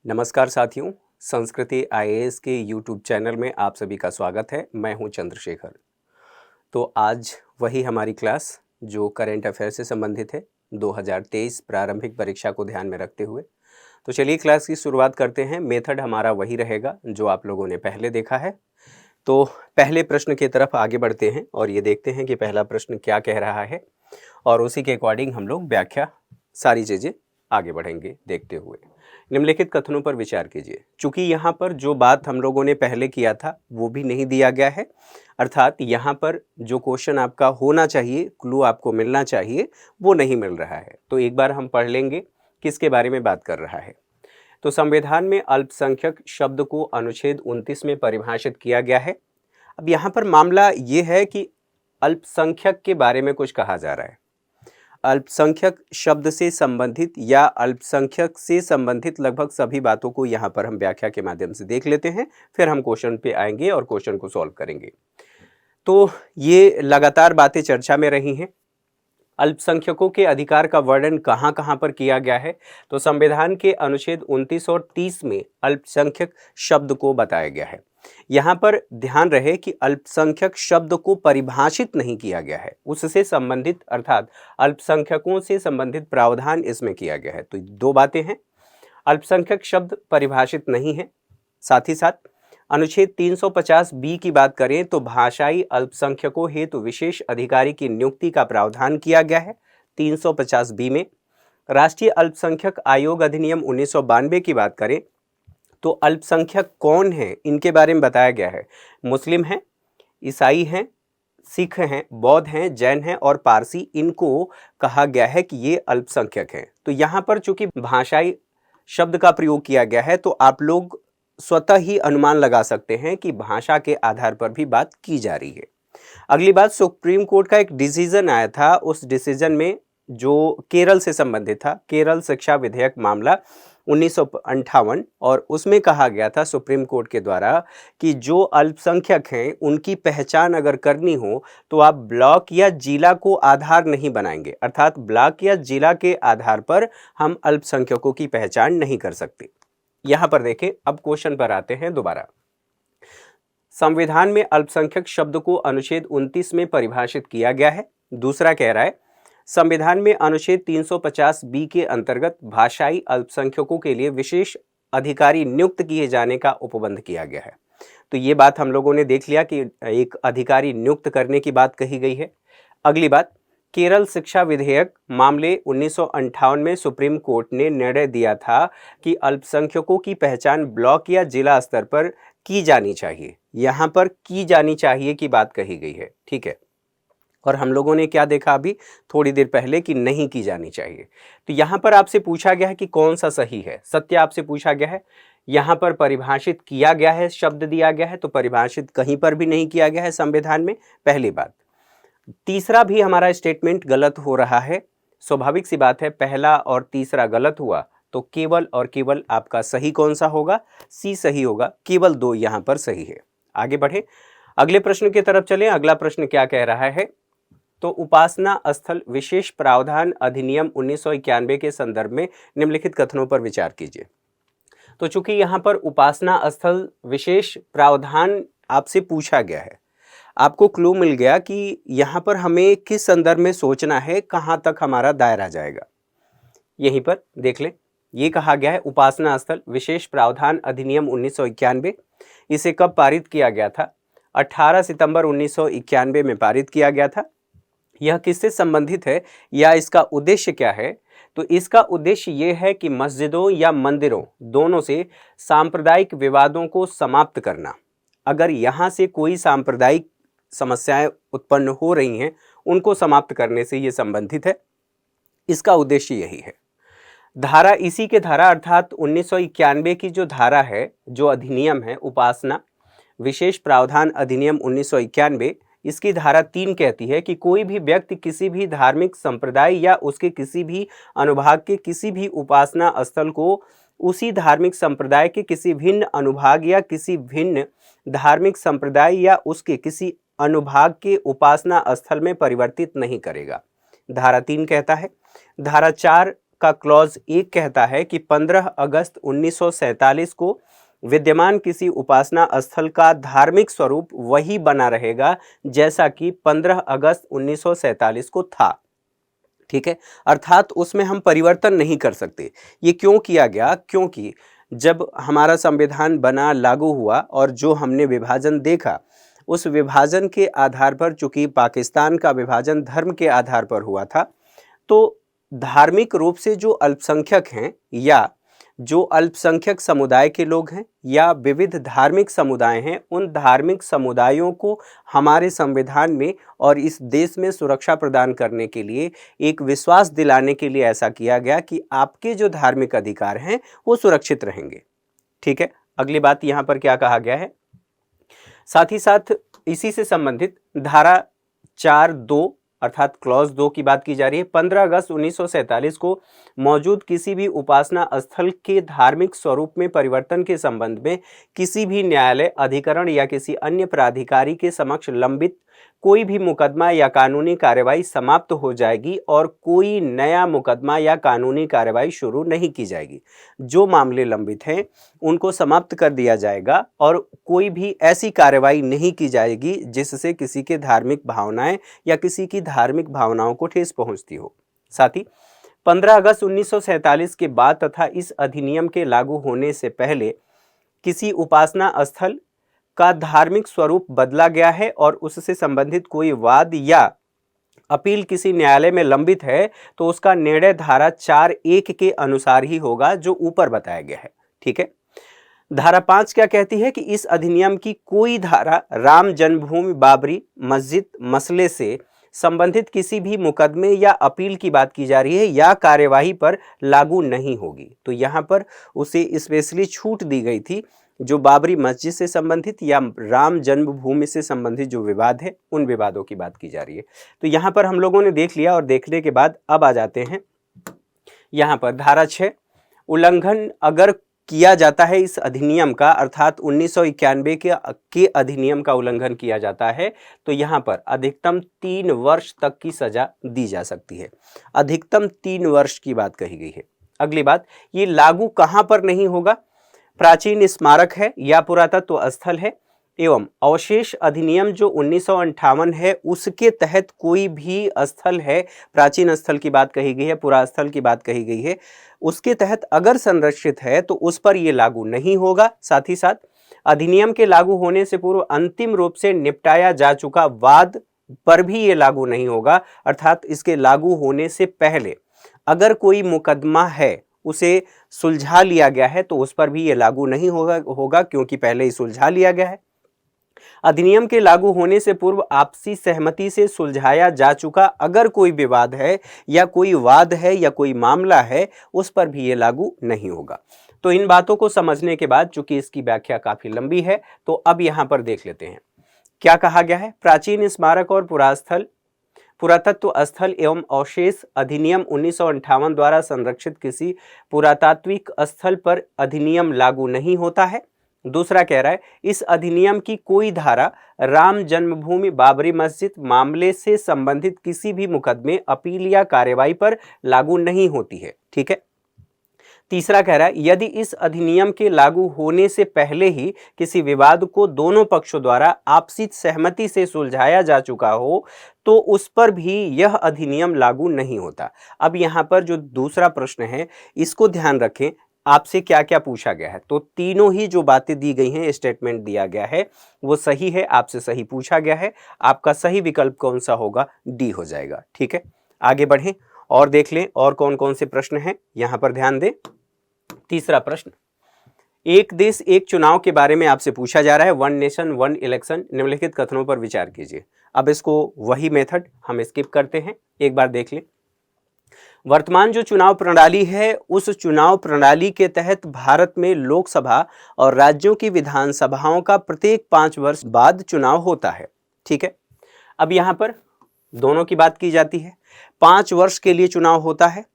नमस्कार साथियों, संस्कृति आईएएस के यूट्यूब चैनल में आप सभी का स्वागत है। मैं हूं चंद्रशेखर। तो आज वही हमारी क्लास जो करंट अफेयर से संबंधित है, 2023 प्रारंभिक परीक्षा को ध्यान में रखते हुए। तो चलिए क्लास की शुरुआत करते हैं। मेथड हमारा वही रहेगा जो आप लोगों ने पहले देखा है। तो पहले प्रश्न की तरफ आगे बढ़ते हैं और ये देखते हैं कि पहला प्रश्न क्या कह रहा है और उसी के अकॉर्डिंग हम लोग व्याख्या सारी चीज़ें आगे बढ़ेंगे देखते हुए। निम्नलिखित कथनों पर विचार कीजिए। चूंकि यहाँ पर जो बात हम लोगों ने पहले किया था वो भी नहीं दिया गया है, अर्थात यहाँ पर जो क्वेश्चन आपका होना चाहिए, क्लू आपको मिलना चाहिए, वो नहीं मिल रहा है। तो एक बार हम पढ़ लेंगे किसके बारे में बात कर रहा है। तो संविधान में अल्पसंख्यक शब्द को अनुच्छेद 29 में परिभाषित किया गया है। अब यहाँ पर मामला ये है कि अल्पसंख्यक के बारे में कुछ कहा जा रहा है। अल्पसंख्यक शब्द से संबंधित या अल्पसंख्यक से संबंधित लगभग सभी बातों को यहाँ पर हम व्याख्या के माध्यम से देख लेते हैं, फिर हम क्वेश्चन पे आएंगे और क्वेश्चन को सॉल्व करेंगे। तो ये लगातार बातें चर्चा में रही हैं। अल्पसंख्यकों के अधिकार का वर्णन कहाँ कहाँ पर किया गया है, तो संविधान के अनुच्छेद 29 और 30 में अल्पसंख्यक शब्द को बताया गया है। यहाँ पर ध्यान रहे कि अल्पसंख्यक शब्द को परिभाषित नहीं किया गया है, उससे संबंधित अर्थात अल्पसंख्यकों से संबंधित प्रावधान इसमें किया गया है। तो दो बातें हैं, अल्पसंख्यक शब्द परिभाषित नहीं है। साथ ही साथ अनुच्छेद 350 बी की बात करें तो भाषाई अल्पसंख्यकों हेतु विशेष अधिकारी की नियुक्ति का प्रावधान किया गया है। 350 बी में राष्ट्रीय अल्पसंख्यक आयोग अधिनियम 1992 की बात करें तो अल्पसंख्यक कौन है इनके बारे में बताया गया है। मुस्लिम हैं, ईसाई हैं, सिख हैं, बौद्ध हैं, जैन हैं और पारसी, इनको कहा गया है कि ये अल्पसंख्यक हैं। तो यहाँ पर चूंकि भाषाई शब्द का प्रयोग किया गया है तो आप लोग स्वतः ही अनुमान लगा सकते हैं कि भाषा के आधार पर भी बात की जा रही है। अगली बात, सुप्रीम कोर्ट का एक डिसीजन आया था, उस डिसीजन में जो केरल से संबंधित था, केरल शिक्षा विधेयक मामला 1958, और उसमें कहा गया था सुप्रीम कोर्ट के द्वारा कि जो अल्पसंख्यक हैं उनकी पहचान अगर करनी हो तो आप ब्लॉक या जिला को आधार नहीं बनाएंगे, अर्थात ब्लॉक या जिला के आधार पर हम अल्पसंख्यकों की पहचान नहीं कर सकते। यहां पर देखें, अब क्वेश्चन पर आते हैं दोबारा। संविधान में अल्पसंख्यक शब्द को अनुच्छेद 29 में परिभाषित किया गया है। दूसरा कह रहा है संविधान में अनुच्छेद 350 बी के अंतर्गत भाषाई अल्पसंख्यकों के लिए विशेष अधिकारी नियुक्त किए जाने का उपबंध किया गया है। तो ये बात हम लोगों ने देख लिया कि एक अधिकारी नियुक्त करने की बात कही गई है। अगली बात, केरल शिक्षा विधेयक मामले 1958 में सुप्रीम कोर्ट ने निर्णय दिया था कि अल्पसंख्यकों की पहचान ब्लॉक या जिला स्तर पर की जानी चाहिए। यहां पर की जानी चाहिए की बात कही गई है, ठीक है। और हम लोगों ने क्या देखा अभी थोड़ी देर पहले कि नहीं की जानी चाहिए। तो यहां पर आपसे पूछा गया है कि कौन सा सही है, सत्य आपसे पूछा गया है। यहां पर परिभाषित किया गया है, शब्द दिया गया है, तो परिभाषित कहीं पर भी नहीं किया गया है संविधान में, पहली बात। तीसरा भी हमारा स्टेटमेंट गलत हो रहा है, स्वाभाविक सी बात है, पहला और तीसरा गलत हुआ तो केवल और केवल आपका सही कौन सा होगा, सी सही होगा, केवल दो यहां पर सही है। आगे बढ़े, अगले प्रश्न की तरफ चलें। अगला प्रश्न क्या कह रहा है, तो उपासना स्थल विशेष प्रावधान अधिनियम 1991 के संदर्भ में निम्नलिखित कथनों पर विचार कीजिए। तो चूंकि यहां पर उपासना स्थल विशेष प्रावधान आपसे पूछा गया है, आपको क्लू मिल गया कि यहां पर हमें किस संदर्भ में सोचना है, कहां तक हमारा दायरा जाएगा। यहीं पर देख लें, ये कहा गया है उपासना स्थल विशेष प्रावधान अधिनियम 1991। इसे कब पारित किया गया था, 18 सितंबर 1991 में पारित किया गया था। यह किससे संबंधित है या इसका उद्देश्य क्या है, तो इसका उद्देश्य यह है कि मस्जिदों या मंदिरों दोनों से सांप्रदायिक विवादों को समाप्त करना। अगर यहाँ से कोई सांप्रदायिक समस्याएं उत्पन्न हो रही हैं, उनको समाप्त करने से ये संबंधित है, इसका उद्देश्य यही है। धारा इसी के धारा अर्थात 1991 की जो धारा है, जो अधिनियम है उपासना विशेष प्रावधान अधिनियम 1991, इसकी धारा 3 कहती है कि कोई भी व्यक्ति किसी भी धार्मिक संप्रदाय या उसके किसी भी अनुभाग के किसी भी उपासना स्थल को उसी धार्मिक संप्रदाय के किसी भिन्न अनुभाग या किसी भिन्न धार्मिक संप्रदाय या उसके किसी अनुभाग के उपासना स्थल में परिवर्तित नहीं करेगा। धारा 3 कहता है। धारा 4 का क्लॉज 1 कहता है कि 15 अगस्त 1947 को विद्यमान किसी उपासना स्थल का धार्मिक स्वरूप वही बना रहेगा जैसा कि 15 अगस्त 1947 को था। ठीक है, अर्थात उसमें हम परिवर्तन नहीं कर सकते। ये क्यों किया गया? क्योंकि जब हमारा संविधान बना, लागू हुआ और जो हमने विभाजन देखा, उस विभाजन के आधार पर, चूंकि पाकिस्तान का विभाजन धर्म के आधार पर हुआ था, तो धार्मिक रूप से जो अल्पसंख्यक हैं या जो अल्पसंख्यक समुदाय के लोग हैं या विविध धार्मिक समुदाय हैं, उन धार्मिक समुदायों को हमारे संविधान में और इस देश में सुरक्षा प्रदान करने के लिए, एक विश्वास दिलाने के लिए ऐसा किया गया कि आपके जो धार्मिक अधिकार हैं वो सुरक्षित रहेंगे। ठीक है, अगली बात यहाँ पर क्या कहा गया है? साथ ही साथ इसी से संबंधित धारा 4(2) अर्थात क्लॉज 2 की बात की जा रही है। 15 अगस्त 1947 को मौजूद किसी भी उपासना स्थल के धार्मिक स्वरूप में परिवर्तन के संबंध में किसी भी न्यायालय, अधिकरण या किसी अन्य प्राधिकारी के समक्ष लंबित कोई भी मुकदमा या कानूनी कार्यवाही समाप्त हो जाएगी और कोई नया मुकदमा या कानूनी कार्यवाही शुरू नहीं की जाएगी। जो मामले लंबित हैं उनको समाप्त कर दिया जाएगा और कोई भी ऐसी कार्यवाही नहीं की जाएगी जिससे किसी के धार्मिक भावनाएं या किसी की धार्मिक भावनाओं को ठेस पहुंचती हो। साथ ही 15 अगस्त 1947 के बाद तथा इस अधिनियम के लागू होने से पहले किसी उपासना स्थल का धार्मिक स्वरूप बदला गया है और उससे संबंधित कोई वाद या अपील किसी न्यायालय में लंबित है तो उसका निर्णय धारा 4(1) के अनुसार ही होगा जो ऊपर बताया गया है। ठीक है, धारा 5 क्या कहती है कि इस अधिनियम की कोई धारा राम जन्मभूमि बाबरी मस्जिद मसले से संबंधित किसी भी मुकदमे या अपील की बात की जा रही है या कार्यवाही पर लागू नहीं होगी। तो यहाँ पर उसे स्पेशली छूट दी गई थी। जो बाबरी मस्जिद से संबंधित या राम जन्मभूमि से संबंधित जो विवाद है, उन विवादों की बात की जा रही है। तो यहाँ पर हम लोगों ने देख लिया और देखने के बाद अब आ जाते हैं यहाँ पर धारा 6। उल्लंघन अगर किया जाता है इस अधिनियम का, अर्थात 1991 के अधिनियम का उल्लंघन किया जाता है तो यहाँ पर अधिकतम 3 वर्ष तक की सजा दी जा सकती है। अधिकतम 3 वर्ष की बात कही गई है। अगली बात, ये लागू कहाँ पर नहीं होगा? प्राचीन स्मारक है या पुरातत्व स्थल है एवं अवशेष अधिनियम जो 1958 है उसके तहत कोई भी स्थल है, प्राचीन स्थल की बात कही गई है, पुरास्थल की बात कही गई है, उसके तहत अगर संरक्षित है तो उस पर यह लागू नहीं होगा। साथ ही साथ अधिनियम के लागू होने से पूर्व अंतिम रूप से निपटाया जा चुका वाद पर भी ये लागू नहीं होगा। अर्थात इसके लागू होने से पहले अगर कोई मुकदमा है उसे सुलझा लिया गया है तो उस पर भी ये लागू नहीं होगा क्योंकि पहले ही सुलझा लिया गया है। अधिनियम के लागू होने से पूर्व आपसी सहमति से सुलझाया जा चुका अगर कोई विवाद है या कोई वाद है या कोई मामला है उस पर भी ये लागू नहीं होगा। तो इन बातों को समझने के बाद, चूंकि इसकी व्याख्या काफी लंबी है, तो अब यहां पर देख लेते हैं क्या कहा गया है। प्राचीन स्मारक और पुरातत्व स्थल एवं अवशेष अधिनियम 1958 द्वारा संरक्षित किसी पुरातात्विक स्थल पर अधिनियम लागू नहीं होता है। दूसरा कह रहा है इस अधिनियम की कोई धारा राम जन्मभूमि बाबरी मस्जिद मामले से संबंधित किसी भी मुकदमे, अपील या कार्यवाही पर लागू नहीं होती है। ठीक है। तीसरा कह रहा है यदि इस अधिनियम के लागू होने से पहले ही किसी विवाद को दोनों पक्षों द्वारा आपसी सहमति से सुलझाया जा चुका हो तो उस पर भी यह अधिनियम लागू नहीं होता। अब यहाँ पर जो दूसरा प्रश्न है इसको ध्यान रखें, आपसे क्या क्या पूछा गया है। तो तीनों ही जो बातें दी गई हैं, स्टेटमेंट दिया गया है वो सही है, आपसे सही पूछा गया है। आपका सही विकल्प कौन सा होगा? डी हो जाएगा। ठीक है, आगे बढ़ें और देख लें और कौन कौन से प्रश्न हैं। यहाँ पर ध्यान दें। तीसरा प्रश्न, एक देश एक चुनाव के बारे में आपसे पूछा जा रहा है। 1 नेशन 1 इलेक्शन, निम्नलिखित कथनों पर विचार कीजिए। अब इसको वही मेथड हम स्किप करते हैं, एक बार देख लें। वर्तमान जो चुनाव प्रणाली है उस चुनाव प्रणाली के तहत भारत में लोकसभा और राज्यों की विधानसभाओं का प्रत्येक 5 वर्ष बाद चुनाव होता है। ठीक है, अब यहां पर दोनों की बात की जाती है। 5 वर्ष के लिए चुनाव होता है।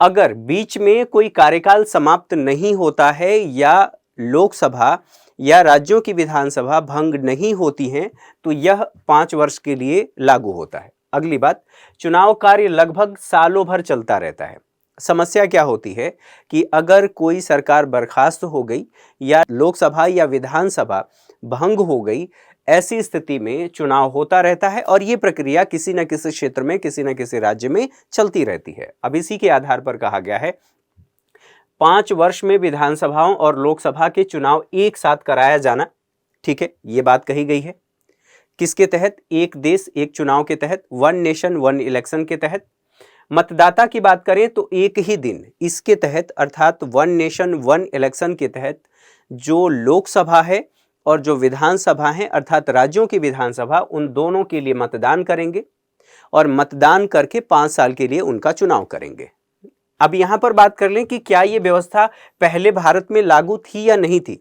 अगर बीच में कोई कार्यकाल समाप्त नहीं होता है या लोकसभा या राज्यों की विधानसभा भंग नहीं होती हैं तो यह 5 वर्ष के लिए लागू होता है। अगली बात, चुनाव कार्य लगभग सालों भर चलता रहता है। समस्या क्या होती है कि अगर कोई सरकार बर्खास्त हो गई या लोकसभा या विधानसभा भंग हो गई, ऐसी स्थिति में चुनाव होता रहता है और ये प्रक्रिया किसी न किसी क्षेत्र में, किसी न किसी राज्य में चलती रहती है। अब इसी के आधार पर कहा गया है 5 वर्ष में विधानसभाओं और लोकसभा के चुनाव एक साथ कराया जाना। ठीक है, ये बात कही गई है किसके तहत? एक देश एक चुनाव के तहत, वन नेशन वन इलेक्शन के तहत। मतदाता की बात करें तो एक ही दिन इसके तहत अर्थात वन नेशन वन इलेक्शन के तहत जो लोकसभा है और जो विधानसभा है अर्थात राज्यों की विधानसभा, उन दोनों के लिए मतदान करेंगे और मतदान करके 5 साल के लिए उनका चुनाव करेंगे। अब यहां पर बात कर लें कि क्या यह व्यवस्था पहले भारत में लागू थी या नहीं थी।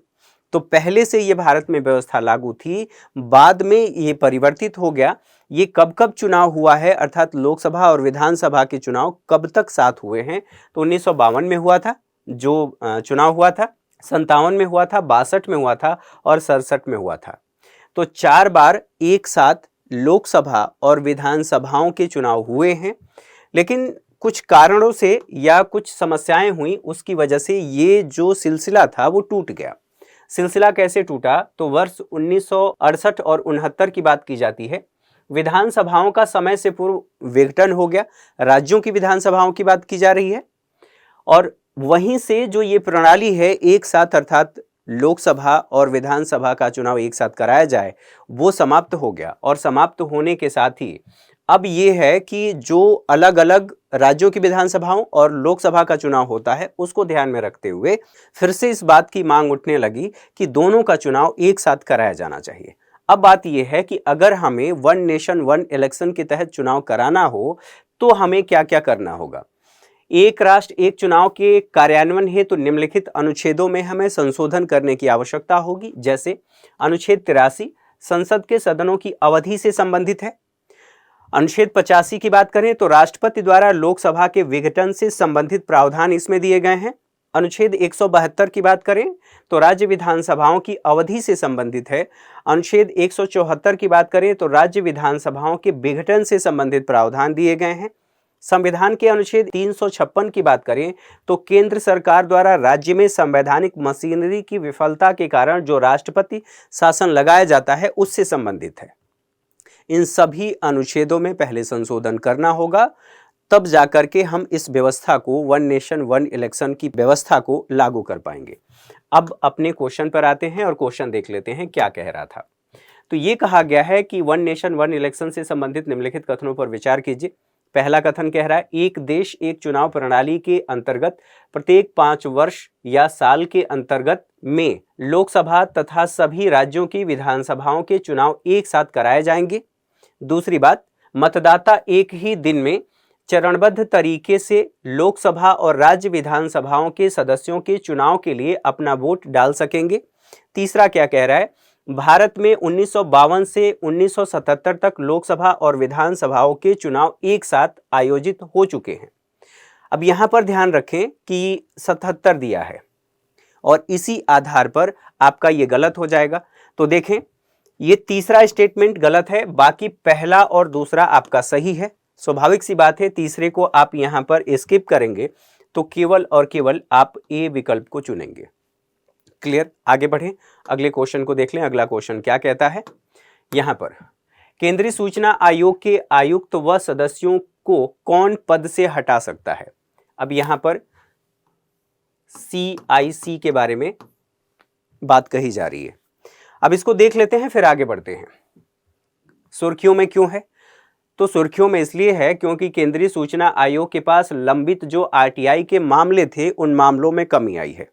तो पहले से यह भारत में व्यवस्था लागू थी, बाद में ये परिवर्तित हो गया। ये कब कब चुनाव हुआ है अर्थात लोकसभा और विधानसभा के चुनाव कब तक साथ हुए हैं? तो 1952 में हुआ था जो चुनाव हुआ था, 57 में हुआ था, 62 में हुआ था और 67 में हुआ था। तो 4 बार एक साथ लोकसभा और विधानसभाओं के चुनाव हुए हैं, लेकिन कुछ कारणों से या कुछ समस्याएं हुई, उसकी वजह से ये जो सिलसिला था वो टूट गया। सिलसिला कैसे टूटा? तो वर्ष 1968 और 69 की बात की जाती है। विधानसभाओं का समय से पूर्व विघटन हो गया, राज्यों की विधानसभाओं की बात की जा रही है, और वहीं से जो ये प्रणाली है एक साथ अर्थात लोकसभा और विधानसभा का चुनाव एक साथ कराया जाए, वो समाप्त हो गया। और समाप्त होने के साथ ही अब ये है कि जो अलग अलग राज्यों की विधानसभाओं और लोकसभा का चुनाव होता है, उसको ध्यान में रखते हुए फिर से इस बात की मांग उठने लगी कि दोनों का चुनाव एक साथ कराया जाना चाहिए। अब बात यह है कि अगर हमें वन नेशन वन इलेक्शन के तहत चुनाव कराना हो तो हमें क्या क्या करना होगा। एक राष्ट्र एक चुनाव के कार्यान्वयन हेतु निम्नलिखित अनुच्छेदों में हमें संशोधन करने की आवश्यकता होगी। जैसे अनुच्छेद 83 संसद के सदनों की अवधि से संबंधित है। अनुच्छेद 85 की बात करें तो राष्ट्रपति द्वारा लोकसभा के विघटन से संबंधित प्रावधान इसमें दिए गए हैं। अनुच्छेद 172 की बात करें तो राज्य विधानसभाओं की अवधि से संबंधित है। अनुच्छेद 174 की बात करें तो राज्य विधानसभाओं के विघटन से संबंधित प्रावधान दिए गए हैं। संविधान के अनुच्छेद 356 की बात करें तो केंद्र सरकार द्वारा राज्य में संवैधानिक मशीनरी की विफलता के कारण जो राष्ट्रपति शासन लगाया जाता है उससे संबंधित है। इन सभी अनुच्छेदों में पहले संशोधन करना होगा, तब जाकर के हम इस व्यवस्था को वन नेशन वन इलेक्शन की व्यवस्था को लागू कर पाएंगे। अब अपने क्वेश्चन पर आते हैं और क्वेश्चन देख लेते हैं क्या कह रहा था। तो ये कहा गया है कि वन नेशन वन इलेक्शन से संबंधित निम्नलिखित कथनों पर विचार कीजिए। पहला कथन कह रहा है एक देश एक चुनाव प्रणाली के अंतर्गत प्रत्येक 5 वर्ष या साल के अंतर्गत में लोकसभा तथा सभी राज्यों की विधानसभाओं के चुनाव एक साथ कराए जाएंगे। दूसरी बात, मतदाता एक ही दिन में चरणबद्ध तरीके से लोकसभा और राज्य विधानसभाओं के सदस्यों के चुनाव के लिए अपना वोट डाल सकेंगे। तीसरा क्या कह रहा है, भारत में 1952 से 1977 तक लोकसभा और विधानसभाओं के चुनाव एक साथ आयोजित हो चुके हैं। अब यहां पर ध्यान रखें कि 77 दिया है और इसी आधार पर आपका ये गलत हो जाएगा। तो देखें, ये तीसरा स्टेटमेंट गलत है, बाकी पहला और दूसरा आपका सही है। स्वाभाविक सी बात है, तीसरे को आप यहां पर स्किप करेंगे तो केवल और केवल आप ए विकल्प को चुनेंगे। क्लियर? आगे बढ़ें, अगले क्वेश्चन को देख लें। अगला क्वेश्चन क्या कहता है यहां पर, केंद्रीय सूचना आयोग के आयुक्त व सदस्यों को कौन पद से हटा सकता है। अब यहां पर CIC के बारे में बात कही जा रही है। अब इसको देख लेते हैं, फिर आगे बढ़ते हैं। सुर्खियों में क्यों है? तो सुर्खियों में इसलिए है क्योंकि केंद्रीय सूचना आयोग के पास लंबित जो RTI के मामले थे उन मामलों में कमी आई है।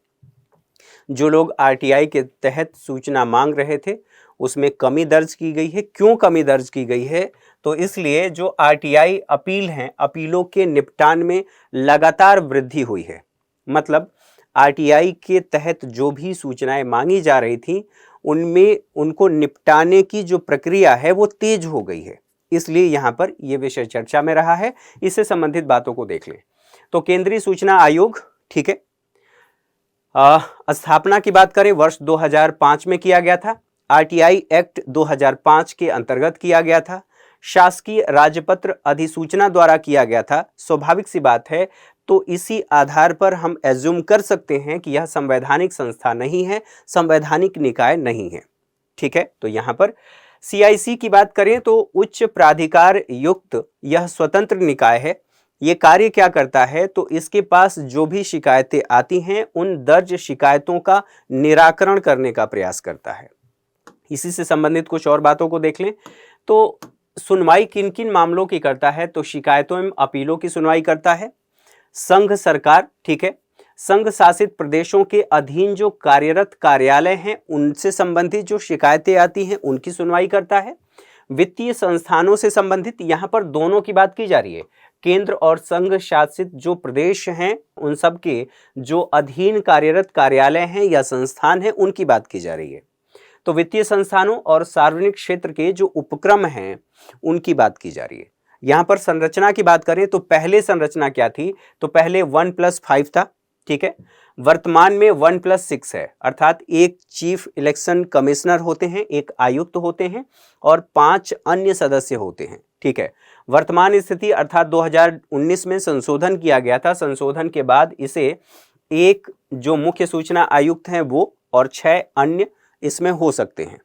जो लोग RTI के तहत सूचना मांग रहे थे उसमें कमी दर्ज की गई है। क्यों कमी दर्ज की गई है? तो इसलिए जो RTI अपील हैं, अपीलों के निपटान में लगातार वृद्धि हुई है। मतलब RTI के तहत जो भी सूचनाएं मांगी जा रही थी उनमें उनको निपटाने की जो प्रक्रिया है वो तेज हो गई है, इसलिए यहां पर यह विषय चर्चा में रहा है। इससे संबंधित बातों को देख लें। तो केंद्रीय सूचना आयोग, ठीक है, स्थापना की बात करें वर्ष 2005 में किया गया था। RTI एक्ट 2005 के अंतर्गत किया गया था। शासकीय राजपत्र अधिसूचना द्वारा किया गया था, स्वाभाविक सी बात है, तो इसी आधार पर हम एज्यूम कर सकते हैं कि यह संवैधानिक संस्था नहीं है, संवैधानिक निकाय नहीं है। ठीक है, तो यहां पर CIC की बात करें तो उच्च प्राधिकार युक्त यह स्वतंत्र निकाय है। ये कार्य क्या करता है, तो इसके पास जो भी शिकायतें आती हैं उन दर्ज शिकायतों का निराकरण करने का प्रयास करता है। इसी से संबंधित कुछ और बातों को देख लें तो सुनवाई किन किन मामलों की करता है, तो शिकायतों एवं अपीलों की सुनवाई करता है। संघ सरकार, ठीक है, संघ शासित प्रदेशों के अधीन जो कार्यरत कार्यालय हैं उनसे संबंधित जो शिकायतें आती हैं उनकी सुनवाई करता है। वित्तीय संस्थानों से संबंधित, यहां पर दोनों की बात की जा रही है, केंद्र और संघ शासित जो प्रदेश हैं उन सब के जो अधीन कार्यरत कार्यालय हैं या संस्थान हैं उनकी बात की जा रही है। तो वित्तीय संस्थानों और सार्वजनिक क्षेत्र के जो उपक्रम हैं उनकी बात की जा रही है। यहां पर संरचना की बात करें तो पहले संरचना क्या थी, तो पहले 1+5 था, ठीक है। वर्तमान में 1+6 है, अर्थात एक चीफ इलेक्शन कमिश्नर होते हैं, एक आयुक्त होते हैं और 5 अन्य सदस्य होते हैं, ठीक है। वर्तमान स्थिति अर्थात 2019 में संशोधन किया गया था, संशोधन के बाद इसे एक जो मुख्य सूचना आयुक्त हैं वो और 6 अन्य इसमें हो सकते हैं।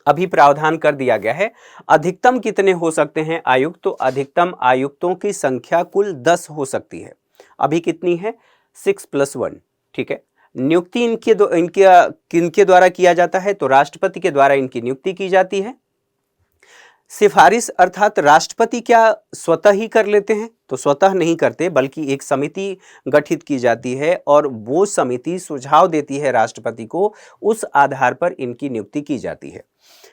अभी प्रावधान कर दिया गया है। अधिकतम कितने हो सकते हैं आयुक्त, तो अधिकतम आयुक्तों की संख्या कुल 10 हो सकती है। अभी कितनी है, 6+1, ठीक है। नियुक्ति किनके द्वारा किया जाता है, तो राष्ट्रपति के द्वारा इनकी नियुक्ति की जाती है। सिफारिश अर्थात राष्ट्रपति क्या स्वतः ही कर लेते हैं, तो स्वतः नहीं करते, बल्कि एक समिति गठित की जाती है और वो समिति सुझाव देती है राष्ट्रपति को, उस आधार पर इनकी नियुक्ति की जाती है।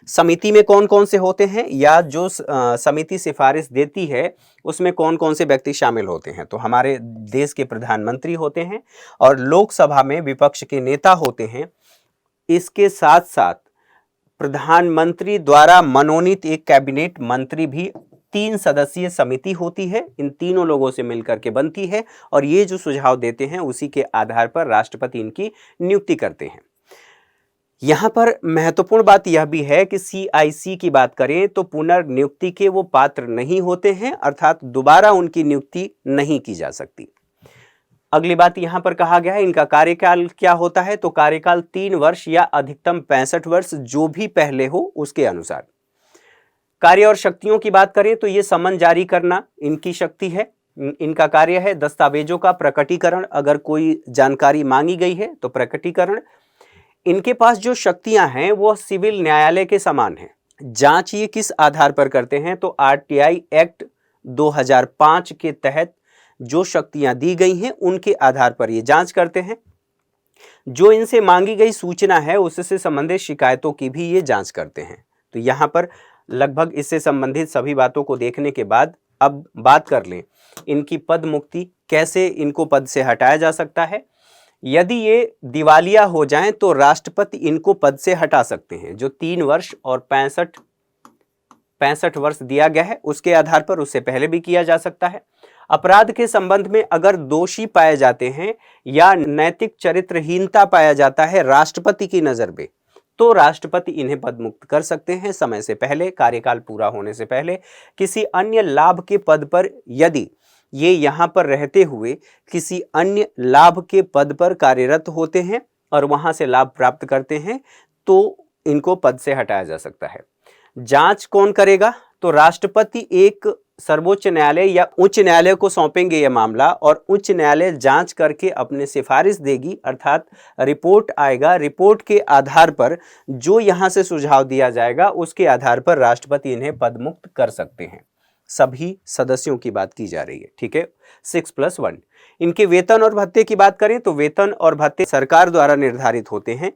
समिति में कौन कौन से होते हैं या जो समिति सिफारिश देती है उसमें कौन कौन से व्यक्ति शामिल होते हैं, तो हमारे देश के प्रधानमंत्री होते हैं और लोकसभा में विपक्ष के नेता होते हैं। इसके साथ साथ प्रधानमंत्री द्वारा मनोनीत एक कैबिनेट मंत्री भी 3 सदस्यीय समिति होती है, इन तीनों लोगों से मिलकर के बनती है और ये जो सुझाव देते हैं उसी के आधार पर राष्ट्रपति इनकी नियुक्ति करते हैं। यहां पर महत्वपूर्ण बात यह भी है कि CIC की बात करें तो पुनर्नियुक्ति के वो पात्र नहीं होते हैं, अर्थात दोबारा उनकी नियुक्ति नहीं की जा सकती। अगली बात यहां पर कहा गया है इनका कार्यकाल क्या होता है, तो कार्यकाल 3 वर्ष या अधिकतम 65 वर्ष जो भी पहले हो उसके अनुसार। कार्य और शक्तियों की बात करें तो ये समन जारी करना इनकी शक्ति है। इनका कार्य है दस्तावेजों का प्रकटीकरण, अगर कोई जानकारी मांगी गई है तो प्रकटीकरण। इनके पास जो शक्तियां हैं वो सिविल न्यायालय के समान हैं। जांच ये किस आधार पर करते हैं, तो RTI एक्ट 2005 के तहत जो शक्तियां दी गई हैं उनके आधार पर ये जांच करते हैं। जो इनसे मांगी गई सूचना है उससे संबंधित शिकायतों की भी ये जांच करते हैं। तो यहां पर लगभग इससे संबंधित सभी बातों को देखने के बाद अब बात कर लें इनकी पद मुक्ति, कैसे इनको पद से हटाया जा सकता है। यदि ये दिवालिया हो जाएं तो राष्ट्रपति इनको पद से हटा सकते हैं। जो 3 वर्ष और 65 वर्ष दिया गया है उसके आधार पर उससे पहले भी किया जा सकता है। अपराध के संबंध में अगर दोषी पाए जाते हैं या नैतिक चरित्रहीनता पाया जाता है राष्ट्रपति की नजर में, तो राष्ट्रपति इन्हें पद मुक्त कर सकते हैं समय से पहले, कार्यकाल पूरा होने से पहले। किसी अन्य लाभ के पद पर यदि ये यहां पर रहते हुए किसी अन्य लाभ के पद पर कार्यरत होते हैं और वहां से लाभ प्राप्त करते हैं तो इनको पद से हटाया जा सकता है। जांच कौन करेगा, तो राष्ट्रपति एक सर्वोच्च न्यायालय या उच्च न्यायालय को सौंपेंगे यह मामला और उच्च न्यायालय जांच करके अपने सिफारिश देगी, अर्थात रिपोर्ट आएगा। रिपोर्ट के आधार पर जो यहां से सुझाव दिया जाएगा उसके आधार पर राष्ट्रपति इन्हें पद मुक्त कर सकते हैं। सभी सदस्यों की बात की जा रही है, ठीक है। 6+1। इनके वेतन और भत्ते की बात करें तो वेतन और भत्ते सरकार द्वारा निर्धारित होते हैं,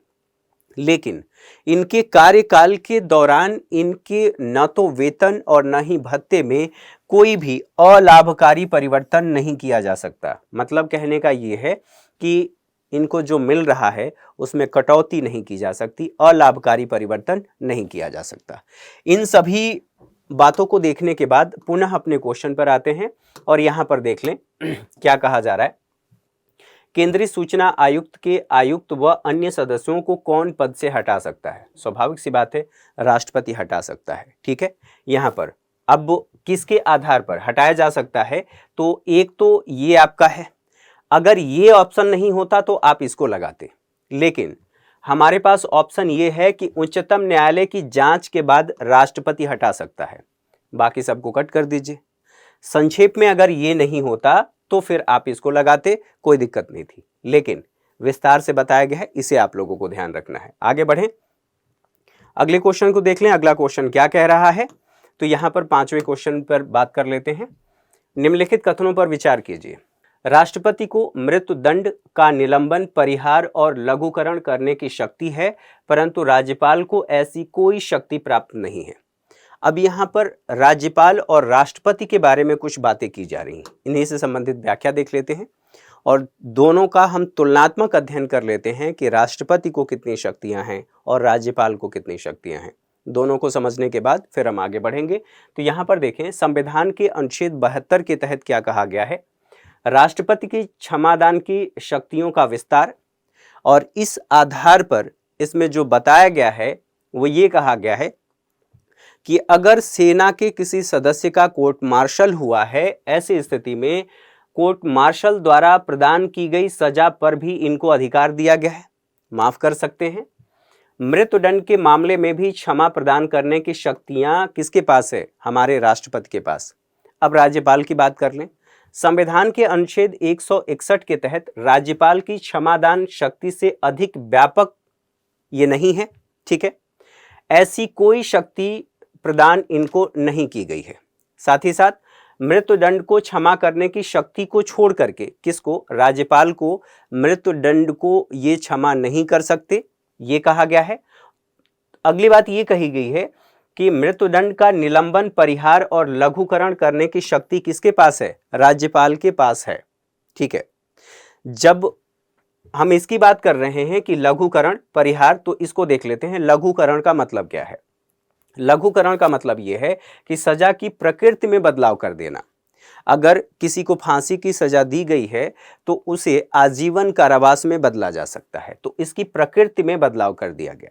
लेकिन इनके कार्यकाल के दौरान इनके न तो वेतन और न ही भत्ते में कोई भी अलाभकारी परिवर्तन नहीं किया जा सकता। मतलब कहने का ये है कि इनको जो मिल रहा है उसमें कटौती नहीं की जा सकती, अलाभकारी परिवर्तन नहीं किया जा सकता। इन सभी बातों को देखने के बाद पुनः अपने क्वेश्चन पर आते हैं और यहां पर देख लें क्या कहा जा रहा है। केंद्रीय सूचना आयुक्त के आयुक्त व अन्य सदस्यों को कौन पद से हटा सकता है, स्वाभाविक सी बात है राष्ट्रपति हटा सकता है, ठीक है। यहां पर अब किसके आधार पर हटाया जा सकता है, तो एक तो ये आपका है, अगर ये ऑप्शन नहीं होता तो आप इसको लगाते, लेकिन हमारे पास ऑप्शन ये है कि उच्चतम न्यायालय की जांच के बाद राष्ट्रपति हटा सकता है, बाकी सबको कट कर दीजिए। संक्षेप में अगर ये नहीं होता तो फिर आप इसको लगाते, कोई दिक्कत नहीं थी, लेकिन विस्तार से बताया गया है, इसे आप लोगों को ध्यान रखना है। आगे बढ़ें, अगले क्वेश्चन को देख लें। अगला क्वेश्चन क्या कह रहा है, तो यहां पर 5वें क्वेश्चन पर बात कर लेते हैं। निम्नलिखित कथनों पर विचार कीजिए। राष्ट्रपति को मृत्यु दंड का निलंबन, परिहार और लघुकरण करने की शक्ति है, परंतु राज्यपाल को ऐसी कोई शक्ति प्राप्त नहीं है। अब यहाँ पर राज्यपाल और राष्ट्रपति के बारे में कुछ बातें की जा रही हैं, इन्हीं से संबंधित व्याख्या देख लेते हैं और दोनों का हम तुलनात्मक अध्ययन कर लेते हैं कि राष्ट्रपति को कितनी शक्तियां हैं और राज्यपाल को कितनी शक्तियां हैं। दोनों को समझने के बाद फिर हम आगे बढ़ेंगे। तो यहाँ पर देखें, संविधान के अनुच्छेद 72 के तहत क्या कहा गया है, राष्ट्रपति की क्षमादान की शक्तियों का विस्तार, और इस आधार पर इसमें जो बताया गया है वो ये कहा गया है कि अगर सेना के किसी सदस्य का कोर्ट मार्शल हुआ है, ऐसी स्थिति में कोर्ट मार्शल द्वारा प्रदान की गई सजा पर भी इनको अधिकार दिया गया है, माफ कर सकते हैं। मृत्युदंड के मामले में भी क्षमा प्रदान करने की शक्तियां किसके पास है, हमारे राष्ट्रपति के पास। अब राज्यपाल की बात कर लें। संविधान के अनुच्छेद 161 के तहत राज्यपाल की क्षमादान शक्ति से अधिक व्यापक ये नहीं है, ठीक है, ऐसी कोई शक्ति प्रदान इनको नहीं की गई है। साथ ही साथ मृत्युदंड को क्षमा करने की शक्ति को छोड़ करके किसको, राज्यपाल को मृत्युदंड को ये क्षमा नहीं कर सकते, ये कहा गया है। अगली बात ये कही गई है कि मृत्युदंड का निलंबन, परिहार और लघुकरण करने की शक्ति किसके पास है, राज्यपाल के पास है, ठीक है। जब हम इसकी बात कर रहे हैं कि लघुकरण, परिहार, तो इसको देख लेते हैं। लघुकरण का मतलब क्या है? लघुकरण का मतलब यह है कि सजा की प्रकृति में बदलाव कर देना। अगर किसी को फांसी की सजा दी गई है तो उसे आजीवन कारावास में बदला जा सकता है, तो इसकी प्रकृति में बदलाव कर दिया गया।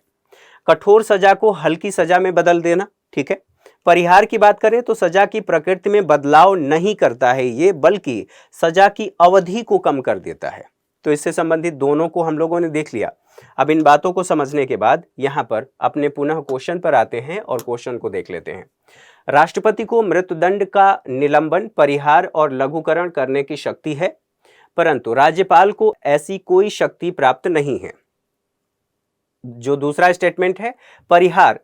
कठोर सजा को हल्की सजा में बदल देना, ठीक है। परिहार की बात करें तो सजा की प्रकृति में बदलाव नहीं करता है ये, बल्कि सजा की अवधि को कम कर देता है। तो इससे संबंधित दोनों को हम लोगों ने देख लिया। अब इन बातों को समझने के बाद यहां पर अपने पुनः क्वेश्चन पर आते हैं और क्वेश्चन को देख लेते हैं। राष्ट्रपति को मृत्युदंड का निलंबन, परिहार और लघुकरण करने की शक्ति है, परंतु राज्यपाल को ऐसी कोई शक्ति प्राप्त नहीं है। जो दूसरा स्टेटमेंट है, परिहार,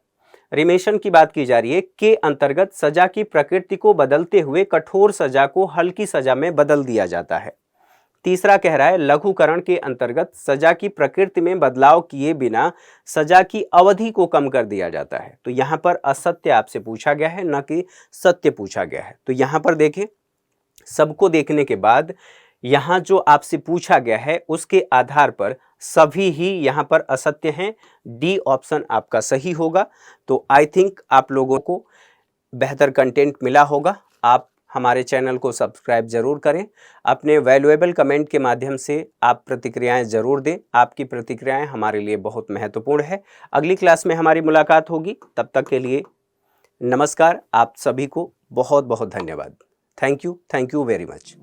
रिमेशन की बात की जा रही है, के अंतर्गत सजा की प्रकृति को बदलते हुए कठोर सजा को हल्की सजा में बदल दिया जाता है। तीसरा कह रहा है, लघुकरण के अंतर्गत सजा की प्रकृति में बदलाव किए बिना सजा की अवधि को कम कर दिया जाता है। तो यहां पर असत्य आपसे पूछा गया है, न कि सत्य पूछा गया है। तो यहां पर देखें, सबको देखने के बाद यहां जो आपसे पूछा गया है उसके आधार पर सभी ही यहां पर असत्य हैं। डी ऑप्शन आपका सही होगा। तो आई थिंक आप लोगों को बेहतर कंटेंट मिला होगा। आप हमारे चैनल को सब्सक्राइब जरूर करें। अपने वैल्यूएबल कमेंट के माध्यम से आप प्रतिक्रियाएं जरूर दें। आपकी प्रतिक्रियाएं हमारे लिए बहुत महत्वपूर्ण है। अगली क्लास में हमारी मुलाकात होगी। तब तक के लिए नमस्कार। आप सभी को बहुत बहुत धन्यवाद। Thank you very much.